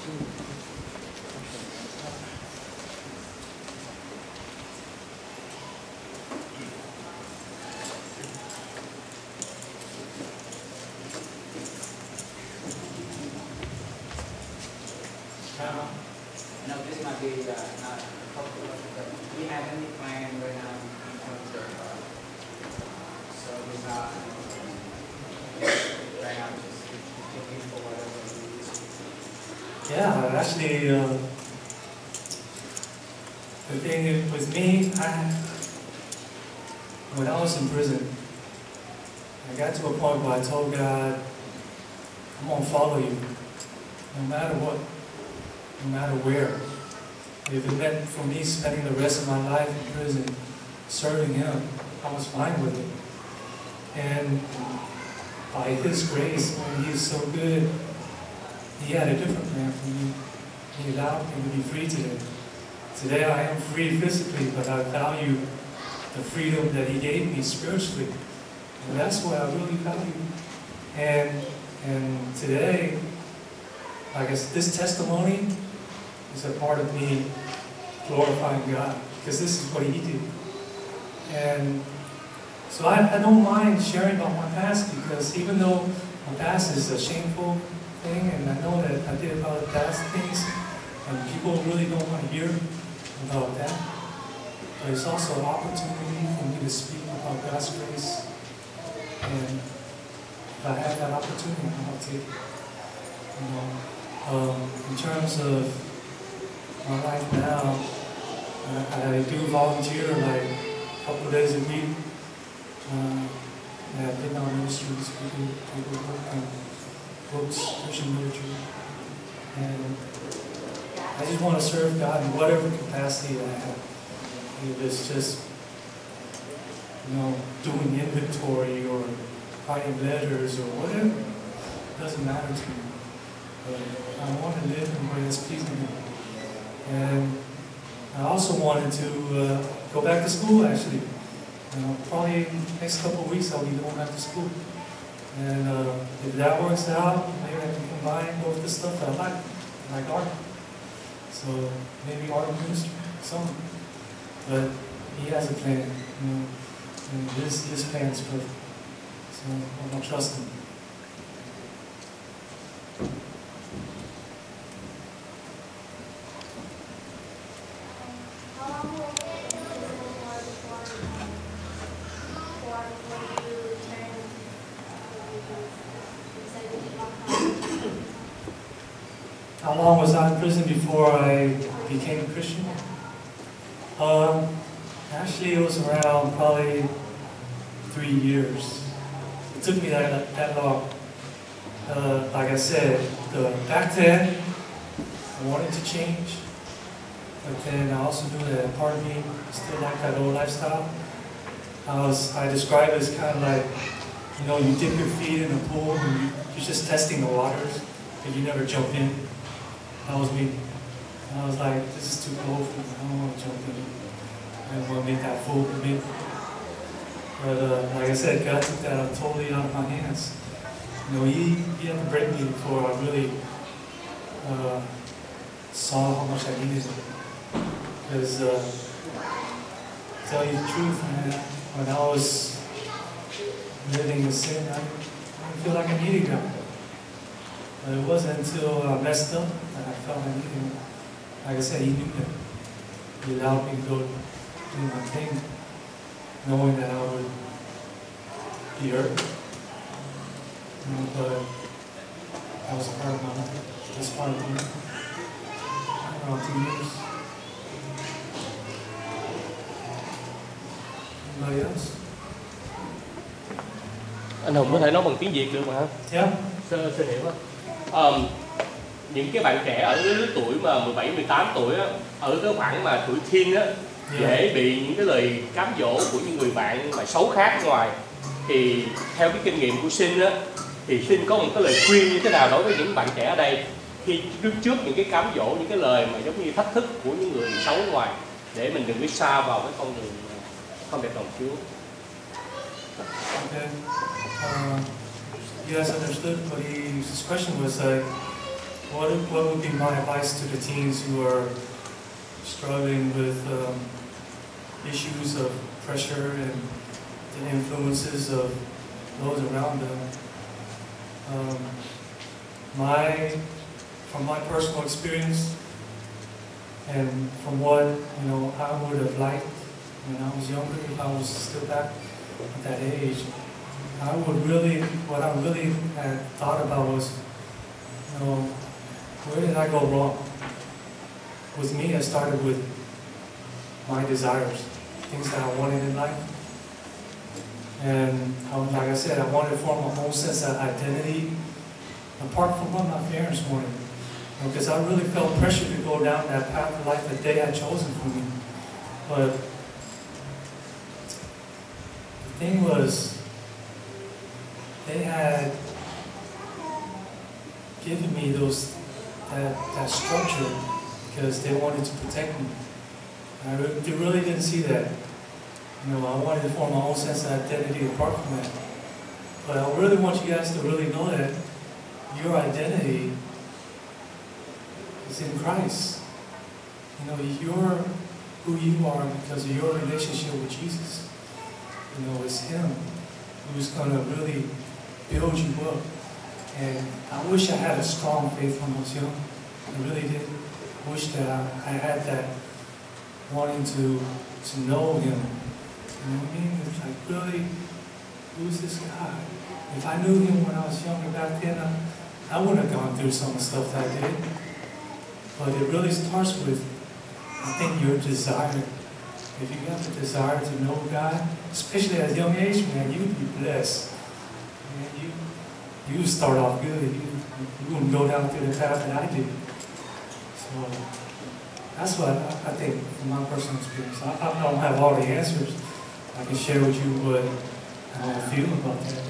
I know this might be not popular, but do you have any plan right now in terms of service right now, just looking for whatever it is? Yeah, actually, the thing with me, when I was in prison, I got to a point where I told God, I'm going to follow you, no matter what. No matter where. If it meant for me spending the rest of my life in prison serving Him, I was fine with it. And by His grace, when He's so good, He had a different plan for me. He allowed me to be free today. Today I am free physically, but I value the freedom that He gave me spiritually. And that's what I really value. And today, I guess this testimony is a part of me glorifying God, because this is what He did. And so I don't mind sharing about my past, because even though my past is a shameful thing, and I know that I did a lot of past things, and people really don't want to hear about that, but it's also an opportunity for me to speak about God's grace. And if I have that opportunity, I'll take it. You know, in terms of my life now, I do volunteer like a couple of days a week at Midnight Ministries. We do work on books, Christian literature, and I just want to serve God in whatever capacity I have. If it's just, you know, doing inventory or writing letters or whatever, it doesn't matter to me. But I want to live in a way that's pleasing to me. And I also wanted to go back to school, actually. Probably next couple of weeks I'll be going back to school. And if that works out, maybe I can combine both the stuff that I like art. So maybe art and ministry, something. But He has a plan, you know, and His plan is perfect. So I'm going to trust Him. How long was I in prison before I became a Christian? Actually, it was around probably 3 years. It took me that long. Like I said, back then, I wanted to change, but then I also knew that part of me still liked that old lifestyle. I describe it as kind of like, you know, you dip your feet in the pool and you're just testing the waters, but you never jump in. That was me. And I was like, this is too cold for me. I don't want to jump in. I don't want to make that fool commit. But like I said, God took that totally out of my hands. You know, He had to break me before I really saw how much I needed it. Because, to tell you the truth, man, when I was living in sin, I didn't feel like I needed God. But it wasn't until I messed up that I felt I needed Him. Like I said, He knew that. He allowed me to go do my thing, knowing that I would be hurt. You know, but that was part of my life. That's part of me. Around 2 years. Anybody else? Anh Hùng có thể nói bằng tiếng Việt được mà hả? Yeah. Sơ hiểu á. Những cái bạn trẻ ở lứa tuổi mà 17, 18 tuổi á, ở cái khoảng mà tuổi teen á, dễ bị những cái lời cám dỗ của những người bạn mà xấu khác ngoài. Thì theo cái kinh nghiệm của Sinh á, thì Sinh có một cái lời khuyên như thế nào đối với những bạn trẻ ở đây khi đứng trước những cái cám dỗ, những cái lời mà giống như thách thức của những người xấu ngoài, để mình đừng có xa vào cái con đường không đẹp lòng Chúa. Okay. You guys understood, but his question was like, what would be my advice to the teens who are struggling with issues of pressure and the influences of those around them? From my personal experience and from what I would have liked when I was younger, if I was still back at that age, what I really had thought about was, where did I go wrong? With me, I started with my desires, things that I wanted in life. And like I said, I wanted to form my own sense of identity apart from what my parents wanted. Because I really felt pressure to go down that path of life that they had chosen for me. But the thing was, they had given me that structure because they wanted to protect me. They really didn't see that. I wanted to form my own sense of identity apart from that. But I really want you guys to really know that your identity is in Christ. You're who you are because of your relationship with Jesus. It's Him who's going to really build you up. And I wish I had a strong faith when I was young. I really did. I wish that I had that wanting to know Him. You know what I mean? It's like, really, who's this guy? If I knew Him when I was younger back then, I wouldn't have gone through some of the stuff that I did. But it really starts with, I think, your desire. If you have the desire to know God, especially at a young age, man, you'd be blessed. Man, you start off good. You wouldn't go down through the path that I did. So that's what I think from my personal experience. I don't have all the answers. I can share with you what I feel about that.